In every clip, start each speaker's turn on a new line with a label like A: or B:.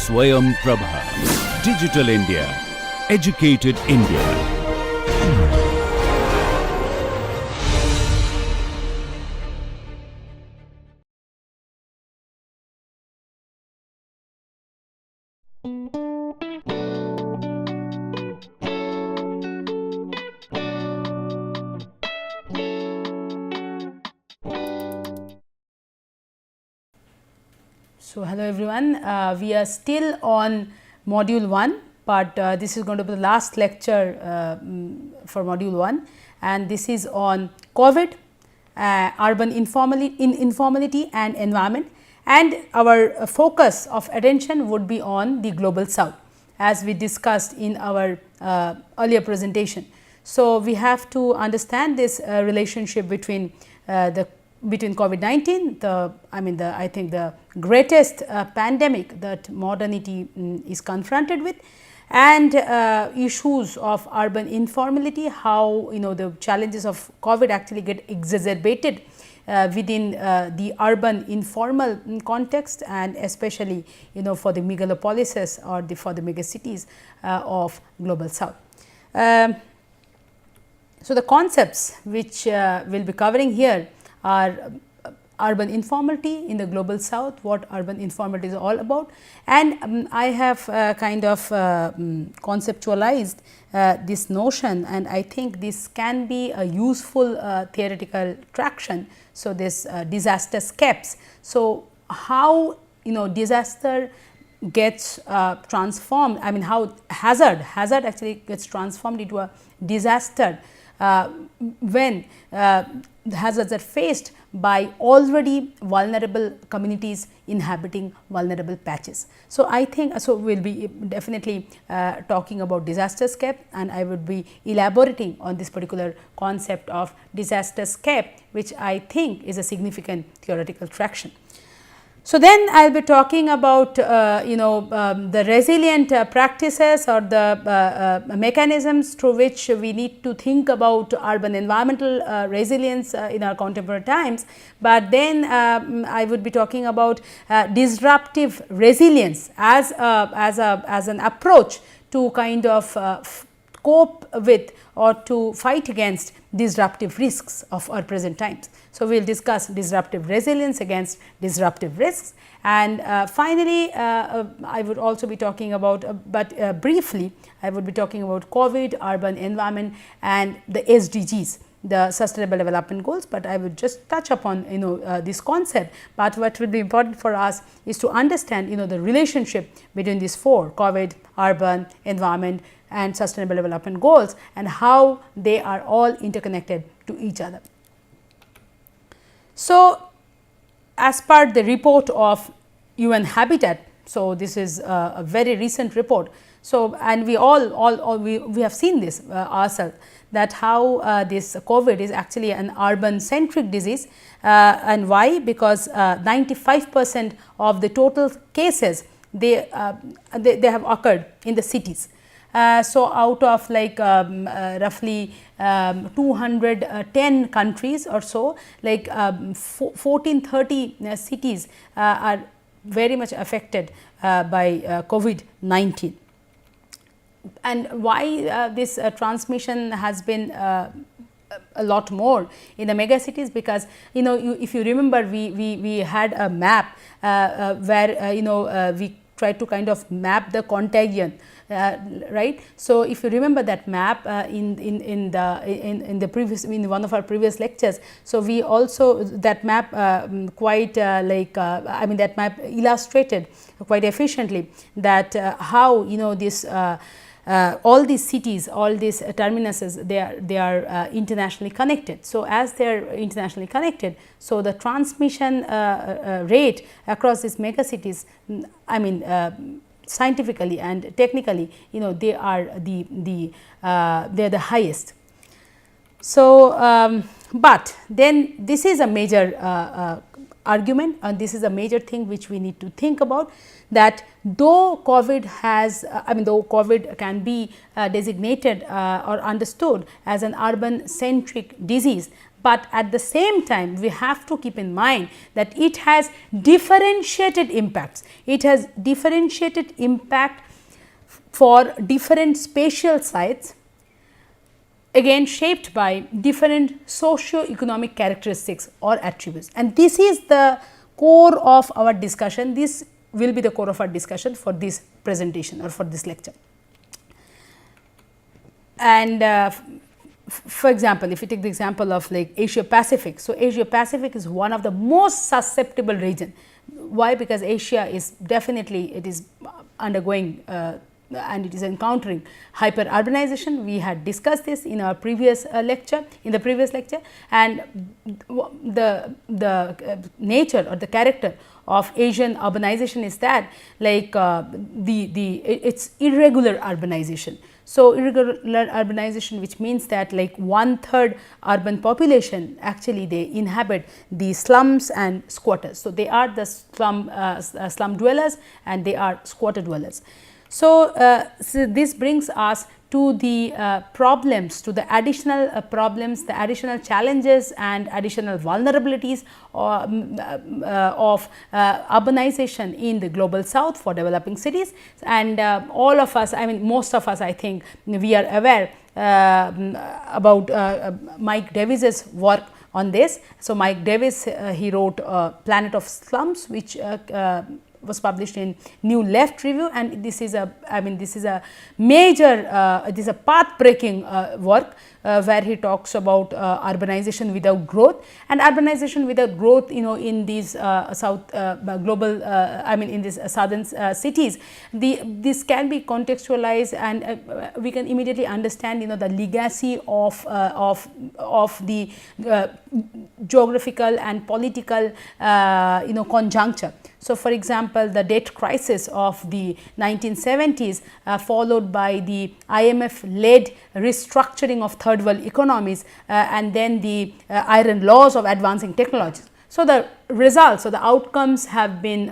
A: Swayam Prabha. Digital India. Educated India.
B: So, hello everyone, we are still on module 1, but this is going to be the last lecture for module 1, and this is on COVID, urban informality and environment, and our focus of attention would be on the global south as we discussed in our earlier presentation. So, we have to understand this relationship between COVID-19, I think the greatest pandemic that modernity is confronted with, and issues of urban informality, how the challenges of COVID actually get exacerbated within the urban informal context, and especially for the megalopolises or for the megacities of global south. So, the concepts which we will be covering here are urban informality in the global south, what urban informality is all about, and I have conceptualized this notion, and I think this can be a useful theoretical traction. So, this disaster scapes. So, how disaster gets transformed, how hazard actually gets transformed into a disaster when the hazards are faced by already vulnerable communities inhabiting vulnerable patches. So, I think we will be definitely talking about disaster scape, and I would be elaborating on this particular concept of disaster scape, which I think is a significant theoretical traction. So, then I will be talking about the resilient practices or the mechanisms through which we need to think about urban environmental resilience in our contemporary times, but then I would be talking about disruptive resilience as an approach to kind of cope with or to fight against disruptive risks of our present times. So, we will discuss disruptive resilience against disruptive risks, and finally, I would also be talking about, briefly I would be talking about COVID, urban environment and the SDGs, the Sustainable Development Goals, but I would just touch upon this concept. But what will be important for us is to understand the relationship between these four: COVID, urban, environment and Sustainable Development Goals, and how they are all interconnected to each other. So, as per the report of UN Habitat, so this is a very recent report. So, and we we have seen this ourselves, that how this COVID is actually an urban centric disease, and why? Because 95% of the total cases they have occurred in the cities. So, out of like roughly 210 countries or so, like 1430 cities are very much affected by COVID-19. And why this transmission has been a lot more in the mega cities? Because if you remember, we had a map where we tried to kind of map the contagion, right. So, if you remember that map in the previous, in one of our previous lectures. So, we also that map that map illustrated quite efficiently that how this all these cities, all these terminuses, they are internationally connected. So, as they are internationally connected, so the transmission rate across these mega cities, scientifically and technically, they are they are the highest. So, but then this is a major argument, and this is a major thing which we need to think about, that though COVID has though COVID can be designated or understood as an urban centric disease, but at the same time we have to keep in mind that it has differentiated impacts. It has differentiated impact for different spatial sites, again shaped by different socio-economic characteristics or attributes, and this is the core of our discussion. This will be the core of our discussion for this presentation or for this lecture. And for example, if you take the example of like Asia Pacific, so Asia Pacific is one of the most susceptible region. Why? Because Asia is definitely, it is undergoing and it is encountering hyper urbanization. We had discussed this in our previous lecture, and the nature or the character of Asian urbanization is that like it's irregular urbanization. So, irregular urbanization, which means that like 1/3 urban population actually they inhabit the slums and squatters. So, they are the slum dwellers and they are squatter dwellers. So, this brings us to the problems, to the additional problems, the additional challenges and additional vulnerabilities of urbanization in the global south for developing cities. And all of us, I mean most of us, I think we are aware about Mike Davis's work on this. So, Mike Davis he wrote Planet of Slums, which was published in New Left Review, and this is a, I mean this is a major, this is a path breaking work where he talks about urbanization without growth. And urbanization without growth, you know, in these south global, I mean in these southern cities, this can be contextualized, and we can immediately understand, you know, the legacy of the geographical and political you know conjuncture. So, for example, the debt crisis of the 1970s followed by the IMF led restructuring of third world economies and then the iron laws of advancing technologies. So, the results, so the outcomes have been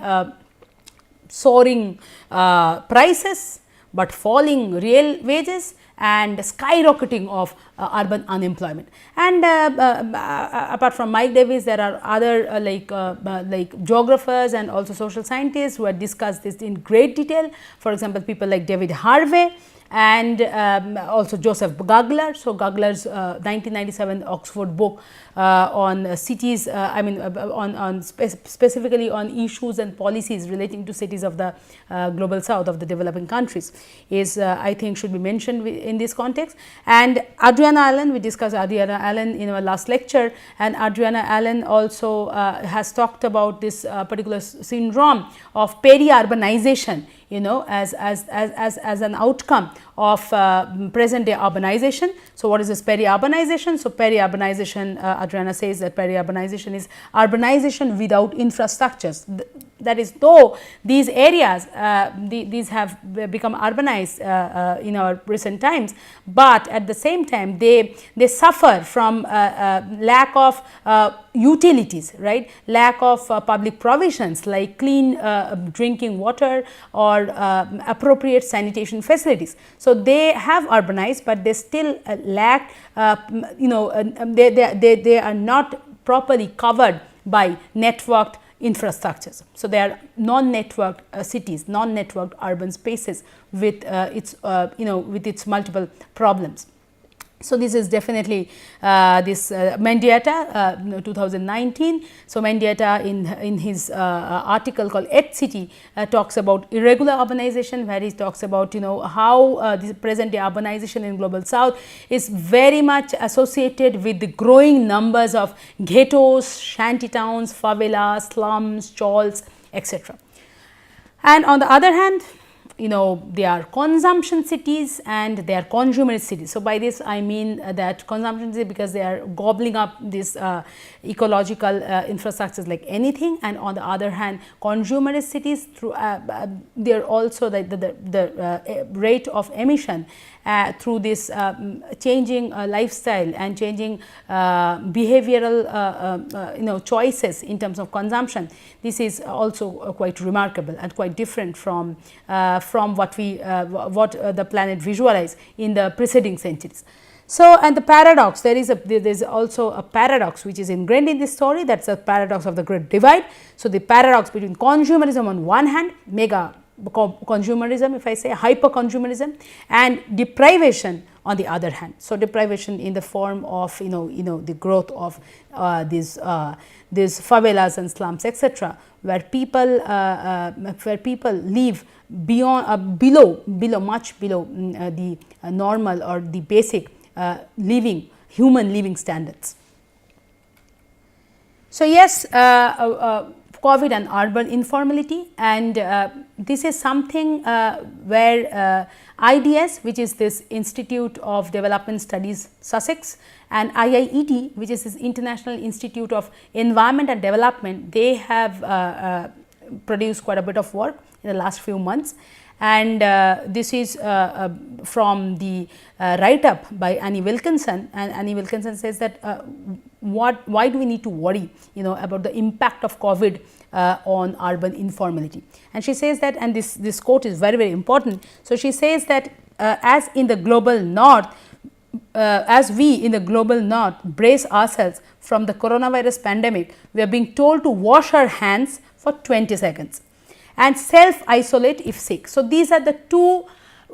B: soaring prices, but falling real wages and skyrocketing of urban unemployment. And apart from Mike Davis, there are other like geographers and also social scientists who have discussed this in great detail. For example, people like David Harvey and also Joseph Gugler. So, Gugler's 1997 Oxford book on cities, I mean specifically on issues and policies relating to cities of the global south, of the developing countries, is I think should be mentioned in this context. And Adriana Allen, we discussed Adriana Allen in our last lecture, and Adriana Allen also has talked about this particular syndrome of peri-urbanization, you know, as an outcome of present day urbanization. So, what is this peri-urbanization? So, peri-urbanization, Adriana says that peri-urbanization is urbanization without infrastructures. That is, though these areas these have become urbanized in our recent times, but at the same time they suffer from lack of utilities, right, lack of public provisions like clean drinking water or appropriate sanitation facilities. So, they have urbanized, but they still lack, you know, they are not properly covered by networked infrastructures. So, they are non-networked cities, non-networked urban spaces with its you know, with its multiple problems. So, this is definitely this Mendieta 2019. So, Mendieta in his article called Eighth City talks about irregular urbanization, where he talks about, you know, how this present day urbanization in global south is very much associated with the growing numbers of ghettos, shanty towns, favelas, slums, chawls, etc. And on the other hand, you know, they are consumption cities and they are consumerist cities. So, by this I mean that consumption cities because they are gobbling up this ecological infrastructures like anything, and on the other hand consumerist cities through they are also the rate of emission through this changing lifestyle and changing behavioral you know, choices in terms of consumption. This is also quite remarkable and quite different from what we the planet visualized in the preceding centuries. So, and the paradox, there is also a paradox which is ingrained in this story, that is the paradox of the Great Divide. So, the paradox between consumerism on one hand, mega consumerism, if I say hyper consumerism, and deprivation on the other hand. So, deprivation in the form of the growth of these favelas and slums, etc., where people live beyond much below the normal or the basic human living standards. So, yes, COVID and urban informality, and this is something where IDS, which is this Institute of Development Studies Sussex, and IIET, which is this International Institute of Environment and Development, they have produced quite a bit of work in the last few months. And this is from the write up by Annie Wilkinson, and Annie Wilkinson says that why do we need to worry about the impact of COVID on urban informality. And she says that, and this quote is very important. So, she says that as in the global north, as we in the global north brace ourselves from the coronavirus pandemic, we are being told to wash our hands for 20 seconds and self isolate if sick. So, these are the two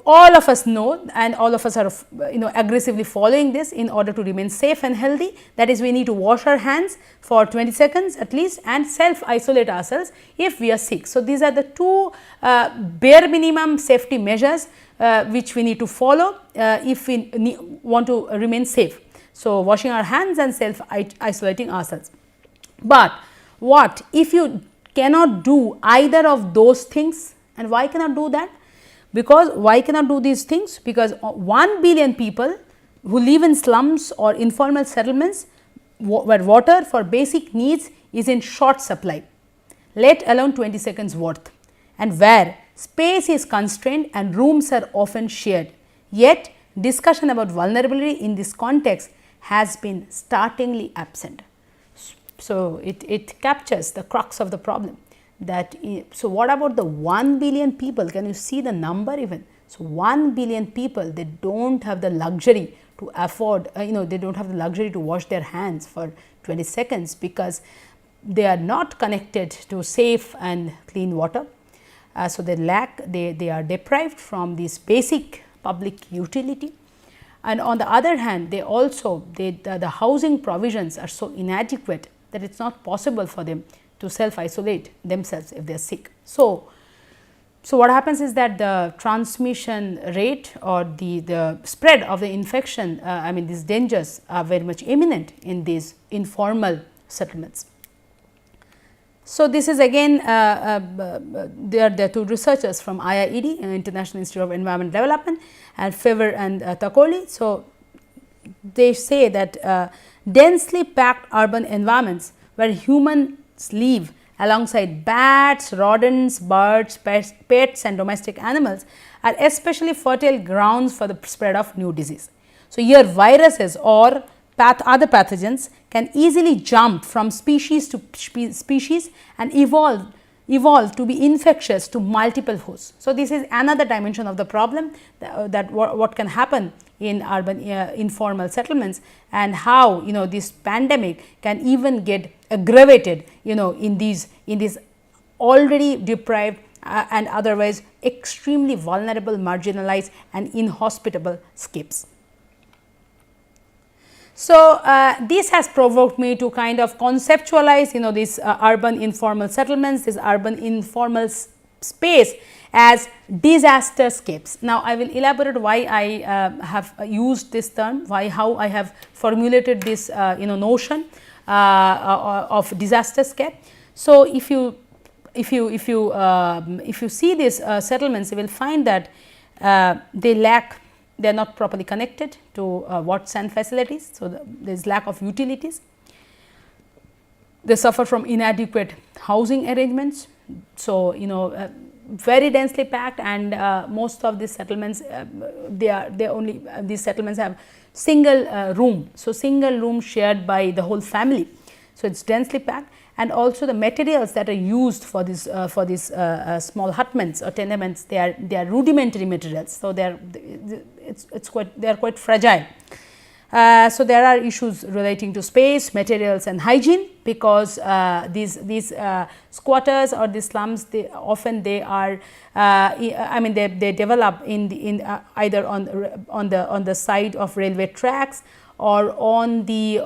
B: all of us know, and all of us are aggressively following this in order to remain safe and healthy. That is, we need to wash our hands for 20 seconds at least and self isolate ourselves if we are sick. So, these are the two bare minimum safety measures which we need to follow if we want to remain safe. So, washing our hands and self isolating ourselves. But what if you cannot do either of those things, and why cannot do that? Because why cannot do these things? Because 1 billion people who live in slums or informal settlements where water for basic needs is in short supply, let alone 20 seconds worth, and where space is constrained and rooms are often shared. Yet, discussion about vulnerability in this context has been startlingly absent. So, it captures the crux of the problem. So, what about the 1 billion people? Can you see the number even? So, 1 billion people, they do not have the luxury to afford, they do not have the luxury to wash their hands for 20 seconds because they are not connected to safe and clean water. So, they are deprived from this basic public utility. And on the other hand, the housing provisions are so inadequate that it is not possible for them to self isolate themselves if they are sick. So, what happens is that the transmission rate or the spread of the infection, these dangers are very much imminent in these informal settlements. So, this is again there are two researchers from IIED, International Institute of Environment Development, and Fever and Thakoli. So, they say that densely packed urban environments where humans live alongside bats, rodents, birds, pets and domestic animals are especially fertile grounds for the spread of new disease. So, here viruses or other pathogens can easily jump from species to species and evolve to be infectious to multiple hosts. So, this is another dimension of the problem, that what can happen in urban informal settlements, and how this pandemic can even get aggravated in these already deprived and otherwise extremely vulnerable, marginalized and inhospitable scapes. So, this has provoked me to kind of conceptualize these urban informal settlements, this urban informal space as disaster scapes. Now, I will elaborate why I have used this term, how I have formulated this notion of disaster scape. So, if you see these settlements, you will find that they are not properly connected to water and facilities. So, there is lack of utilities. They suffer from inadequate housing arrangements. So, very densely packed, and most of these settlements these settlements have single room. So, single room shared by the whole family. So, it is densely packed, and also the materials that are used for these small hutments or tenements, they are rudimentary materials. So, they are quite fragile. So, there are issues relating to space, materials and hygiene, because these squatters or the slums, they often they are I mean they develop in either on the side of railway tracks or on the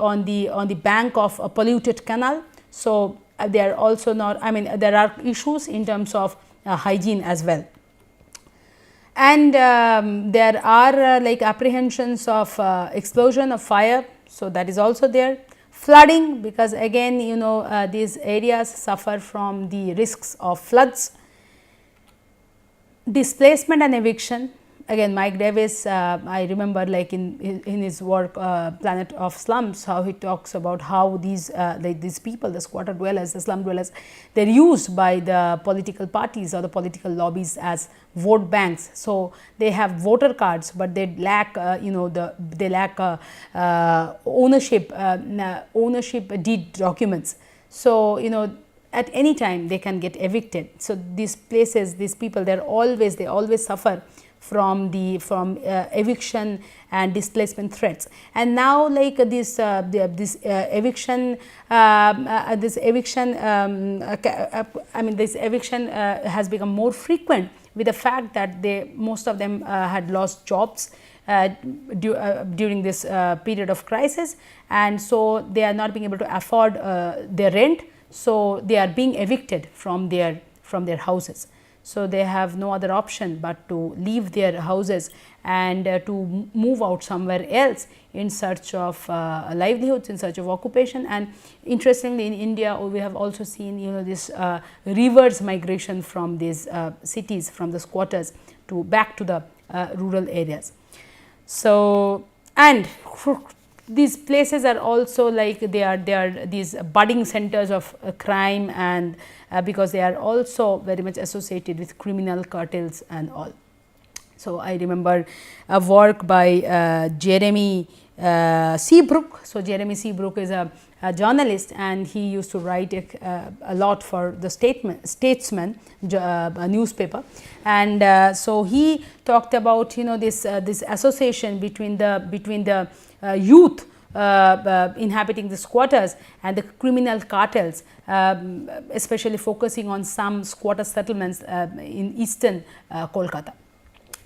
B: bank of a polluted canal. So, they are also not, I mean there are issues in terms of hygiene as well. And there are like apprehensions of explosion of fire. So, that is also there. Flooding, because again these areas suffer from the risks of floods. Displacement and eviction, again Mike Davis, I remember like in his work Planet of Slums, how he talks about how these people, the squatter dwellers, the slum dwellers, they are used by the political parties or the political lobbies as vote banks. So, they have voter cards, but they lack they lack ownership deed documents. So, at any time they can get evicted. So, these places, these people, they always suffer from eviction and displacement threats. And now like this eviction has become more frequent, with the fact that most of them had lost jobs during this period of crisis, and so they are not being able to afford their rent. So, they are being evicted from their houses. So, they have no other option but to leave their houses and to move out somewhere else in search of livelihoods, in search of occupation. And interestingly, in India we have also seen this reverse migration from these cities, from the squatters back to the rural areas. So, and these places are also like they are these budding centers of crime, and because they are also very much associated with criminal cartels and all. So, I remember a work by Jeremy Seabrook. So, Jeremy Seabrook is a journalist, and he used to write a lot for the Statesman a newspaper. And so, he talked about this association between the youth inhabiting the squatters and the criminal cartels, especially focusing on some squatter settlements in eastern Kolkata.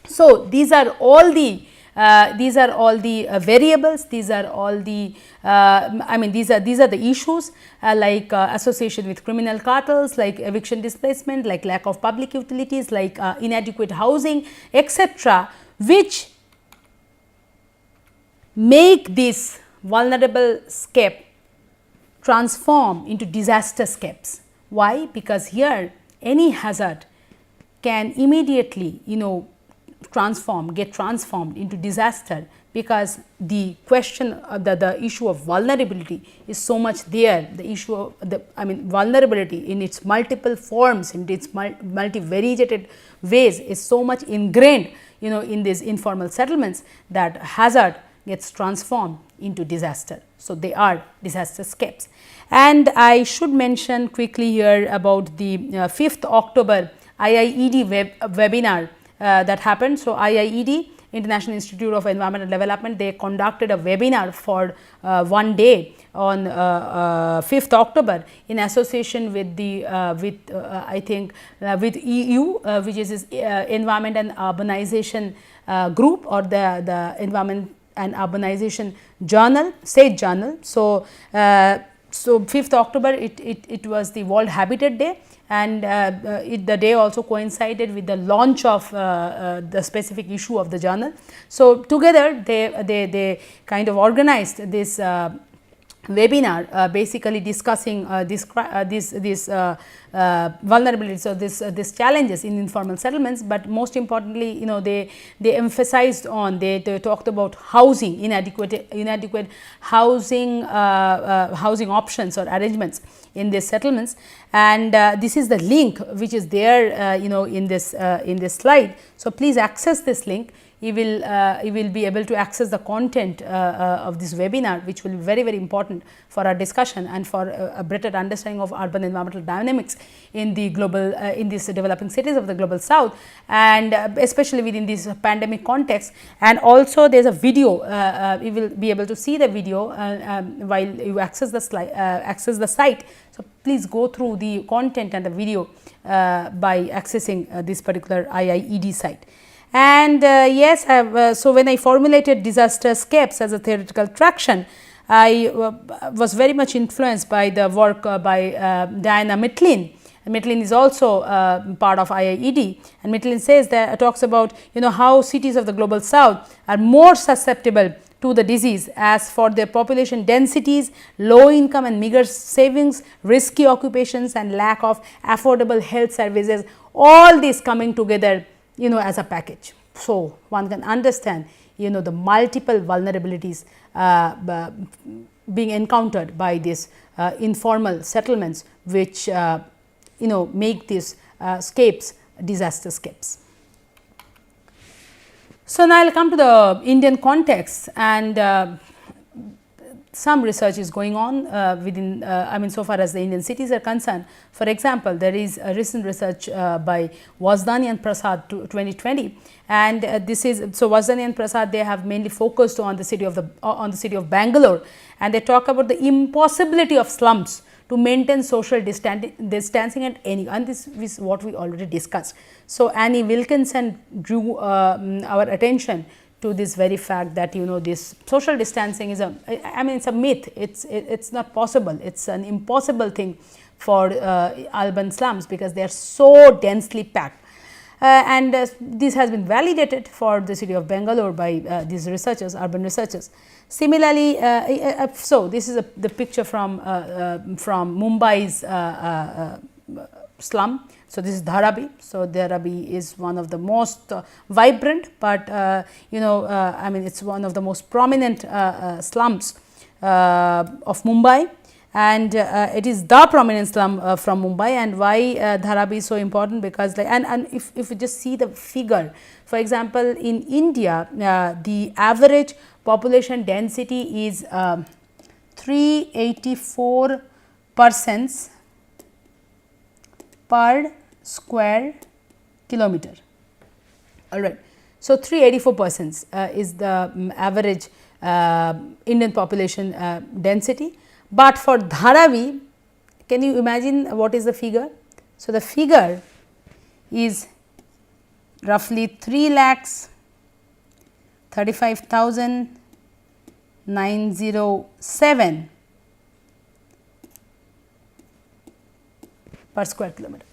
B: So, these are all the variables, these are all the these are the issues like association with criminal cartels, like eviction displacement, like lack of public utilities, like inadequate housing, etc., which make this vulnerable scape transform into disaster scapes. Why? Because here any hazard can immediately get transformed into disaster, because the question the issue of vulnerability is so much there. The issue of vulnerability in its multiple forms, in its multivariated ways, is so much ingrained in these informal settlements that hazard gets transformed into disaster. So, they are disaster scapes. And I should mention quickly here about the 5th October IIED webinar that happened. So, IIED, International Institute of Environmental Development, they conducted a webinar for one day on 5th October in association with the with EU, which is Environment and Urbanization group, or the Environment and Urbanization Journal, SAGE Journal. So, 5th October it was the World Habitat Day, and the day also coincided with the launch of the specific issue of the journal. So, together they kind of organized this webinar, basically discussing these vulnerabilities or these challenges in informal settlements. But most importantly, they emphasized on, they talked about housing, inadequate housing housing options or arrangements in these settlements. And this is the link which is there in this slide. So, please access this link. you will be able to access the content of this webinar, which will be very, very important for our discussion and for a better understanding of urban environmental dynamics in the global in these developing cities of the global south, and especially within this pandemic context. And also there is a video, you will be able to see the video while you access the site. So, please go through the content and the video by accessing this particular IIED site. And yes, so when I formulated disasterscapes as a theoretical traction, I was very much influenced by the work by Diana Mitlin. Mitlin is also part of IIED, and Mitlin says that talks about how cities of the global south are more susceptible to the disease as for their population densities, low income and meager savings, risky occupations and lack of affordable health services, all these coming together as a package. So, one can understand the multiple vulnerabilities being encountered by these informal settlements, which make these scapes disasterscapes. So, now I will come to the Indian context, and some research is going on within so far as the Indian cities are concerned. For example, there is a recent research by Wasdani and Prasad 2020, and this is so Wasdani and Prasad, they have mainly focused on the city of Bangalore, and they talk about the impossibility of slums to maintain social distancing at any, and this is what we already discussed. So, Annie Wilkinson drew our attention to this very fact that this social distancing is it's a myth, it's not possible, it's an impossible thing for urban slums, because they are so densely packed. And this has been validated for the city of Bangalore by these researchers, urban researchers. Similarly, so this is the picture from Mumbai's slum. So, this is Dharavi. So, Dharavi is one of the most vibrant, but it's one of the most prominent slums of Mumbai, and it is the prominent slum from Mumbai. And why Dharavi is so important? Because and if you just see the figure, for example, in India, the average population density is 384 persons per square kilometer. All right. So, 384 persons is the average Indian population density, but for Dharavi, can you imagine what is the figure? So, the figure is roughly 3,35,907 per square kilometer.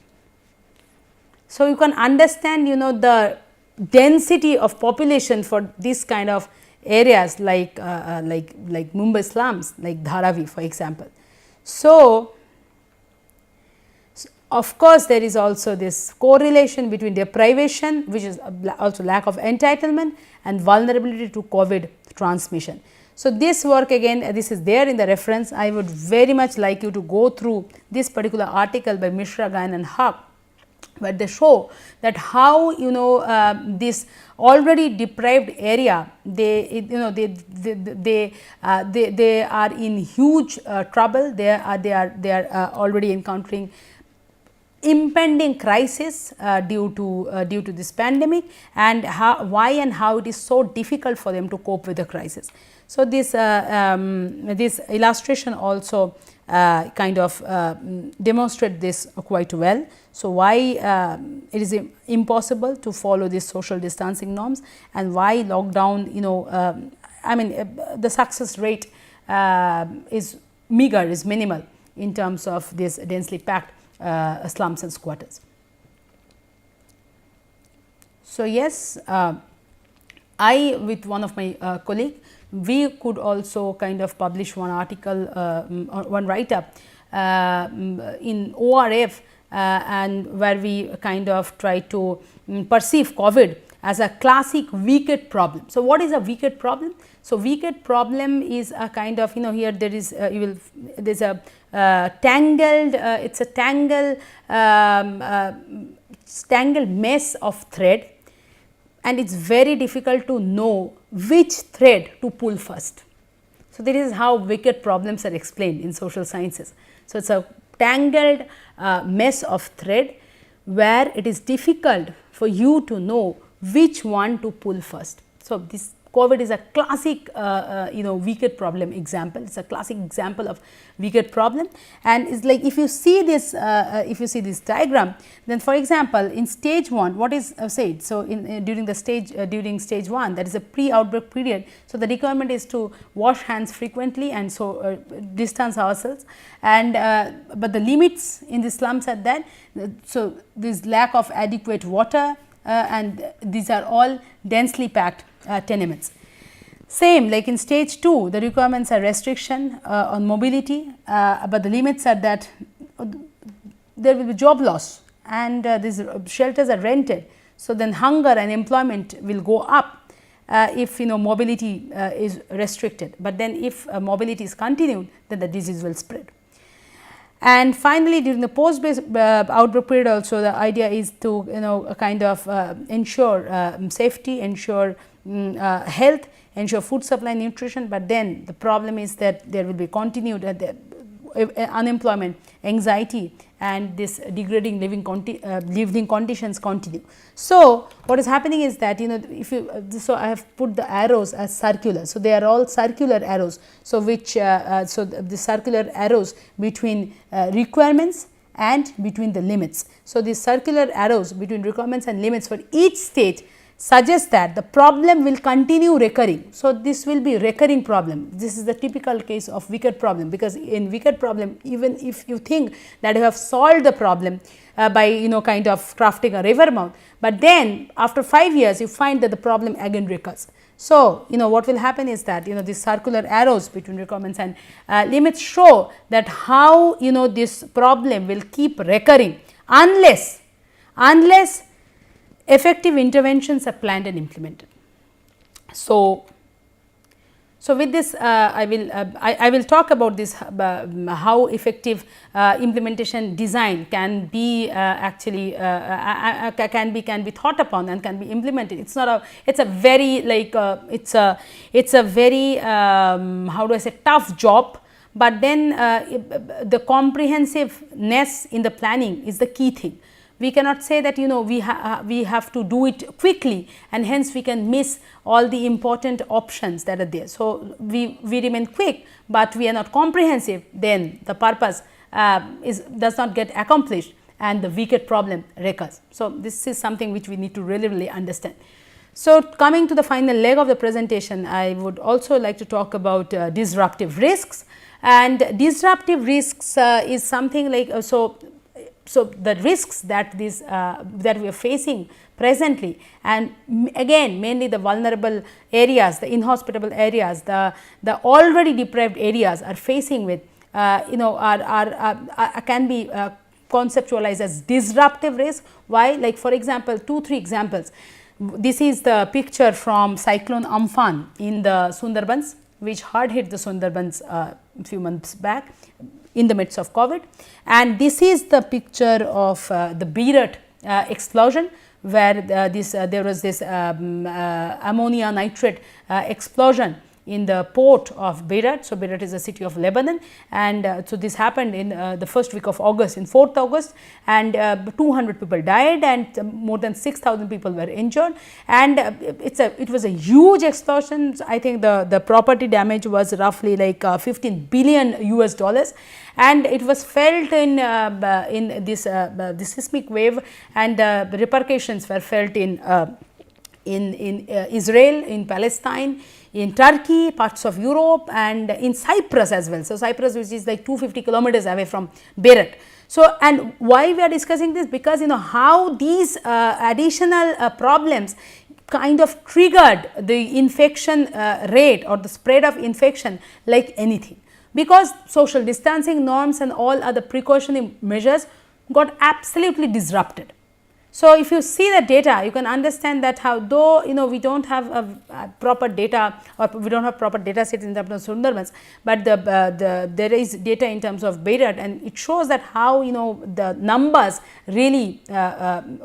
B: So, you can understand the density of population for this kind of areas like Mumbai slums, like Dharavi for example. So, of course, there is also this correlation between deprivation, which is also lack of entitlement, and vulnerability to COVID transmission. So, this work again, this is there in the reference. I would very much like you to go through this particular article by Mishra, Gain and Haq, where they show that how this already deprived area, they are in huge trouble. They are already encountering impending crisis due to this pandemic, and why and how it is so difficult for them to cope with the crisis. So, this this illustration also kind of demonstrate this quite well. So, why it is impossible to follow these social distancing norms, and why lockdown, the success rate is meager, is minimal in terms of this densely packed slums and squatters. So, yes, I with one of my colleague, we could also kind of publish one article, one write up in ORF, and where we kind of try to perceive COVID as a classic wicked problem. So, what is a wicked problem? So, wicked problem is a kind of here there is there is a tangled, it is a tangled mess of thread, and it is very difficult to know which thread to pull first. So, this is how wicked problems are explained in social sciences. So, it is a tangled mess of thread where it is difficult for you to know which one to pull first. So, this COVID is a classic wicked problem example. It is a classic example of wicked problem, and it's like if you see this diagram, then for example, in stage 1 what is said. So, during stage 1, that is a pre-outbreak period. So, the requirement is to wash hands frequently and so distance ourselves, and but the limits in the slums are that. So, this lack of adequate water and these are all densely packed tenements. Same like in stage 2, the requirements are restriction on mobility, but the limits are that there will be job loss and these shelters are rented. So, then hunger and employment will go up if mobility is restricted, but then if mobility is continued, then the disease will spread. And finally, during the post outbreak period also, the idea is to kind of ensure safety, ensure health, ensure food supply and nutrition, but then the problem is that there will be continued unemployment, anxiety, and this degrading living conditions continue. So, what is happening is that if you so I have put the arrows as circular. So, they are all circular arrows. So, which so the circular arrows between requirements and between the limits. So, these circular arrows between requirements and limits for each stage suggests that the problem will continue recurring. So, this will be recurring problem. This is the typical case of wicked problem, because in wicked problem, even if you think that you have solved the problem by kind of crafting a river mouth, but then after 5 years you find that the problem again recurs. So, what will happen is that these circular arrows between requirements and limits show that how this problem will keep recurring unless effective interventions are planned and implemented. So, with this I will talk about this how effective implementation design can be actually can be thought upon and can be implemented. It's not a it's a very like it's a very how do I say tough job, but then the comprehensiveness in the planning is the key thing. We cannot say that we have to do it quickly, and hence we can miss all the important options that are there. So, we remain quick, but we are not comprehensive, then the purpose does not get accomplished and the wicked problem recurs. So, this is something which we need to really understand. So, coming to the final leg of the presentation, I would also like to talk about disruptive risks, and disruptive risks is something like so the risks that that we are facing presently, and again mainly the vulnerable areas, the inhospitable areas, the already deprived areas are facing with can be conceptualized as disruptive risk. Why? Like for example, 2-3 examples. This is the picture from cyclone Amphan in the Sundarbans, which hard hit the Sundarbans a few months back in the midst of COVID, and this is the picture of the Beirut explosion, where there was this ammonia nitrate explosion in the port of Beirut. So, Beirut is a city of Lebanon, and so this happened in the first week of August, in 4th August, and 200 people died and more than 6,000 people were injured, and it was a huge explosion. I think the property damage was roughly like $15 billion US, and it was felt in this seismic wave, and the repercussions were felt in Israel, in Palestine, in Turkey, parts of Europe, and in Cyprus as well. So, Cyprus, which is like 250 kilometers away from Beirut. So, and why we are discussing this? Because how these additional problems kind of triggered the infection rate or the spread of infection like anything, because social distancing norms and all other precautionary measures got absolutely disrupted. So, if you see the data, you can understand that how though we do not have a proper data, or we do not have proper data set in terms of Sundarbans, but there is data in terms of Beirut, and it shows that how the numbers really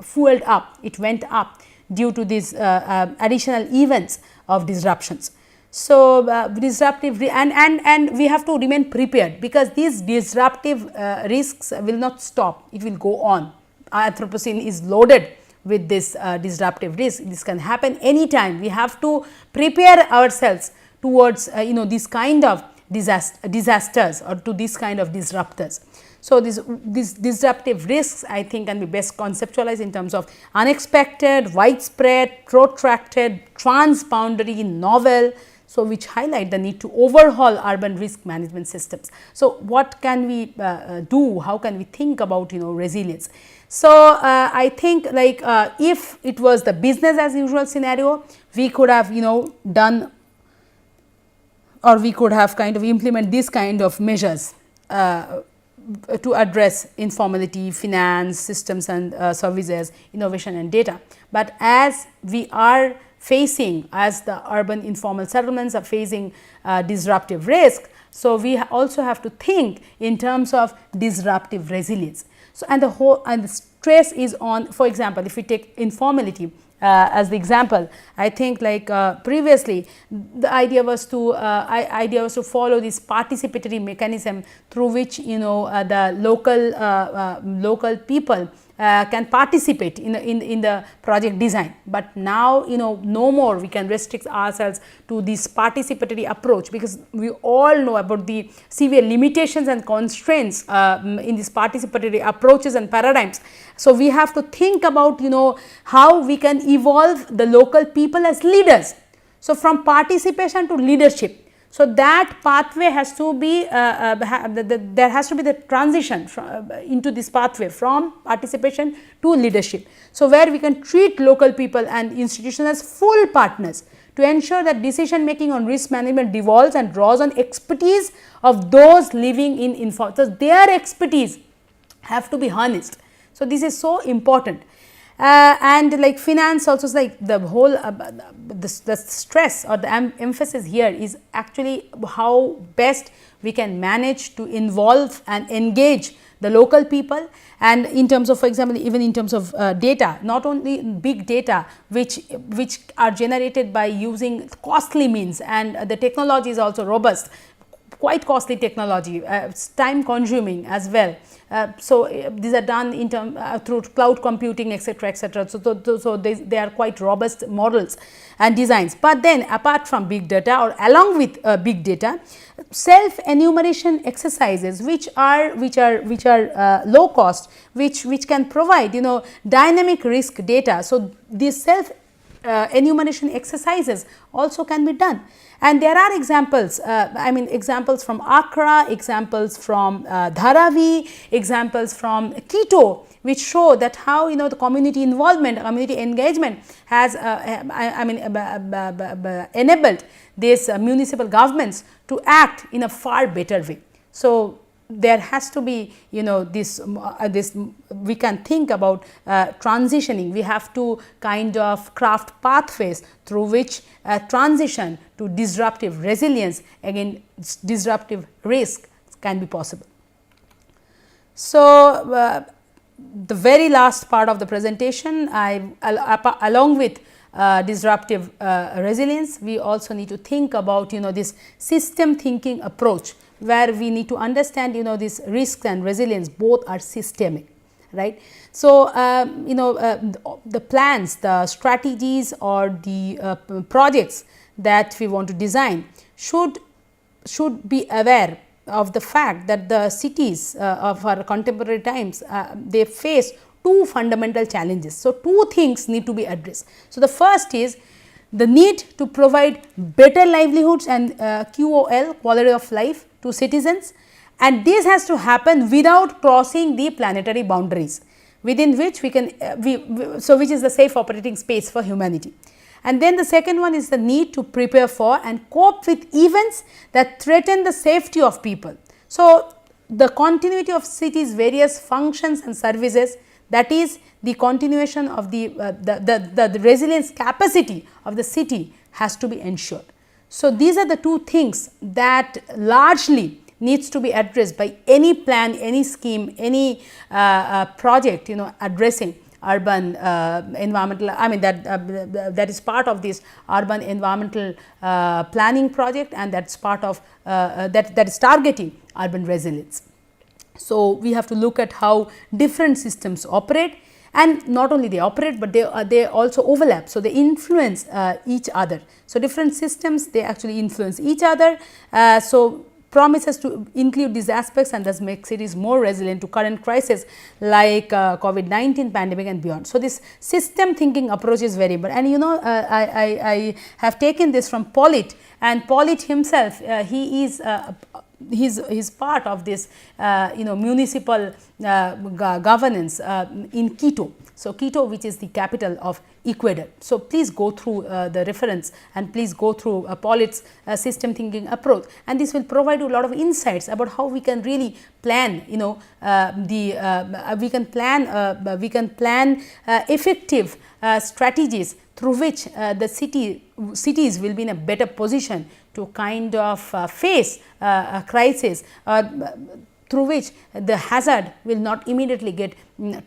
B: fueled up, it went up due to these additional events of disruptions. So, disruptive and we have to remain prepared, because these disruptive risks will not stop, it will go on. Anthropocene is loaded with this disruptive risk. This can happen anytime. We have to prepare ourselves towards this kind of disasters or to this kind of disruptors. So, these disruptive risks, I think, can be best conceptualized in terms of unexpected, widespread, protracted, transboundary, novel. So, which highlight the need to overhaul urban risk management systems. So, what can we do? How can we think about resilience? So, I think like if it was the business as usual scenario, we could have done, or we could have kind of implement this kind of measures to address informality, finance, systems and services, innovation and data. But as we are facing, as the urban informal settlements are facing disruptive risk, so we also have to think in terms of disruptive resilience. So, and the stress is on, for example, if we take informality as the example, I think like previously the idea was to follow this participatory mechanism through which the local people can participate in the project design. But now no more we can restrict ourselves to this participatory approach, because we all know about the severe limitations and constraints in these participatory approaches and paradigms. So, we have to think about how we can evolve the local people as leaders. So, from participation to leadership. So, that pathway has to be there has to be the transition into this pathway from participation to leadership. So, where we can treat local people and institutions as full partners to ensure that decision making on risk management devolves and draws on expertise of those living in informal. So, their expertise have to be harnessed. So, this is so important. And like finance also is like the whole the stress or the emphasis here is actually how best we can manage to involve and engage the local people, and in terms of, for example, even in terms of data, not only big data which are generated by using costly means, and the technology is also robust, quite costly technology, time consuming as well. So, these are done in through cloud computing, etc., etc. So, they are quite robust models and designs. But then apart from big data or along with big data, self enumeration exercises which are low cost, which can provide dynamic risk data. So, these self enumeration exercises also can be done. And there are examples, examples from Accra, examples from Dharavi, examples from Quito, which show that how the community involvement, community engagement has enabled these municipal governments to act in a far better way. So, there has to be this we can think about transitioning. We have to kind of craft pathways through which transition to disruptive resilience, again disruptive risk, can be possible. So, the very last part of the presentation, along with disruptive resilience, we also need to think about this system thinking approach, where we need to understand this risk and resilience both are systemic, right. So, the plans, the strategies or the projects that we want to design should be aware of the fact that the cities of our contemporary times, they face two fundamental challenges. So, two things need to be addressed. So, the first is the need to provide better livelihoods and QOL, quality of life, to citizens, and this has to happen without crossing the planetary boundaries, within which we can which is the safe operating space for humanity. And then the second one is the need to prepare for and cope with events that threaten the safety of people. So, the continuity of cities' various functions and services, that is the continuation of the resilience capacity of the city has to be ensured. So, these are the two things that largely needs to be addressed by any plan, any scheme, any project addressing urban environmental, I mean that is part of this urban environmental planning project, and that is part of that is targeting urban resilience. So, we have to look at how different systems operate, and not only they operate, but they also overlap. So, they influence each other. So, different systems, they actually influence each other. So, promises to include these aspects, and thus make cities more resilient to current crises like COVID-19 pandemic and beyond. So, this system thinking approach is very important, and I have taken this from Pollitt, and Pollitt himself, he is part of this municipal governance in Quito. So, Quito, which is the capital of Ecuador. So, please go through the reference, and please go through Pollitt's system thinking approach, and this will provide you a lot of insights about how we can really plan, we can plan effective strategies through which the cities will be in a better position to kind of face a crisis, through which the hazard will not immediately get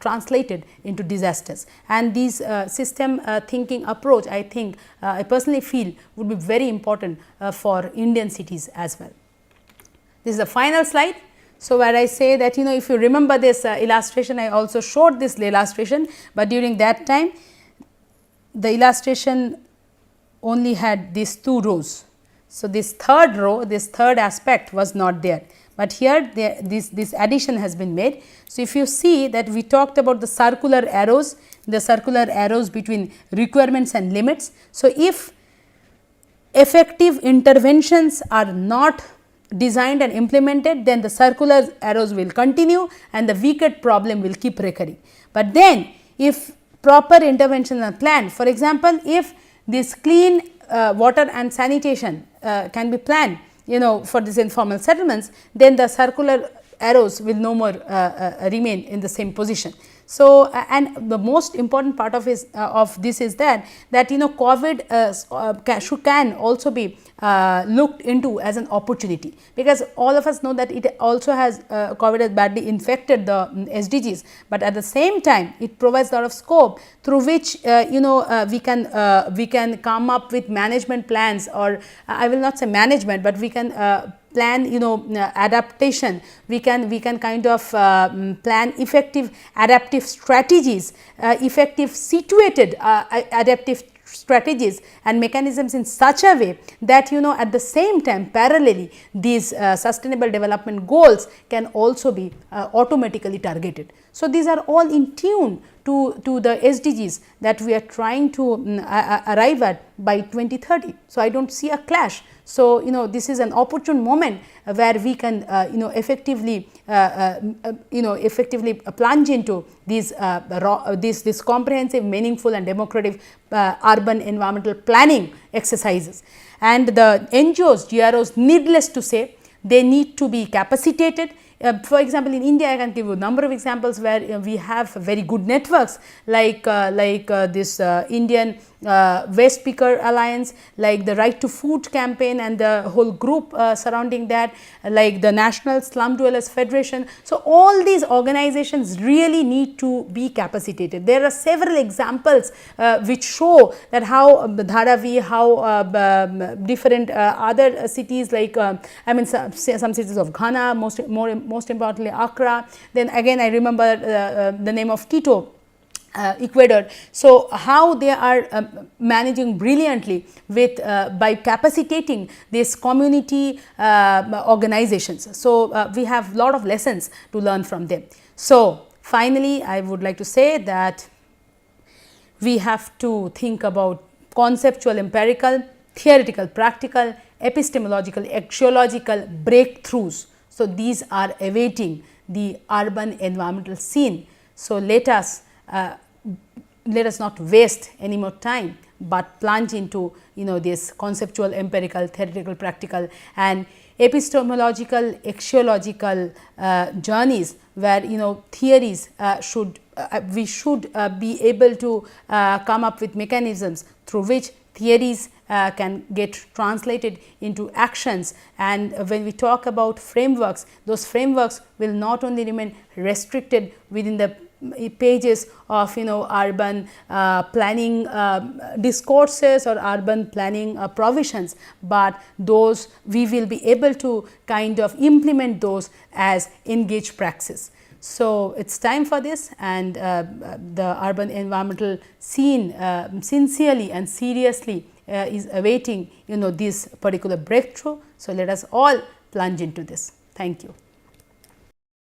B: translated into disasters. And this system thinking approach, I think, I personally feel would be very important for Indian cities as well. This is the final slide. So, where I say that if you remember this illustration, I also showed this illustration, but during that time the illustration only had these 2 rows. So, this third row, this third aspect was not there, but here this addition has been made. So, if you see that we talked about the circular arrows between requirements and limits. So, if effective interventions are not designed and implemented, then the circular arrows will continue and the wicked problem will keep recurring. But then if proper interventions are planned, for example, if this clean water and sanitation can be planned for these informal settlements, then the circular arrows will no more remain in the same position. So, and the most important part of this is that COVID can also be looked into as an opportunity, because all of us know that it also has COVID has badly infected the SDGs, but at the same time it provides a lot of scope through which we can come up with management plans, or I will not say management, but we can plan adaptation, we can kind of plan effective adaptive strategies, effective situated adaptive strategies and mechanisms in such a way that at the same time parallelly these sustainable development goals can also be automatically targeted. So, these are all in tune to the SDGs that we are trying to arrive at by 2030. So, I do not see a clash. So, this is an opportune moment where we can effectively plunge into these this comprehensive, meaningful and democratic urban environmental planning exercises. And the NGOs, GROs, needless to say, they need to be capacitated. For example, in India, I can give you a number of examples where we have very good networks like this Indian Waste Picker Alliance, like the Right to Food campaign and the whole group surrounding that, like the National Slum Dwellers Federation. So, all these organizations really need to be capacitated. There are several examples which show that how Dharavi, how different other cities like I mean some cities of Ghana, most importantly Accra, then again I remember the name of Quito, Ecuador. So, how they are managing brilliantly with by capacitating these community organizations. So, we have lot of lessons to learn from them. So, finally, I would like to say that we have to think about conceptual, empirical, theoretical, practical, epistemological, axiological breakthroughs. So, these are awaiting the urban environmental scene. So, let us not waste any more time, but plunge into this conceptual, empirical, theoretical, practical and epistemological, axiological journeys, where theories we should be able to come up with mechanisms through which theories can get translated into actions. And when we talk about frameworks, those frameworks will not only remain restricted within the pages of urban planning discourses or urban planning provisions, but those we will be able to kind of implement those as engaged praxis. So, it is time for this, and the urban environmental scene sincerely and seriously is awaiting this particular breakthrough. So, let us all plunge into this. Thank you.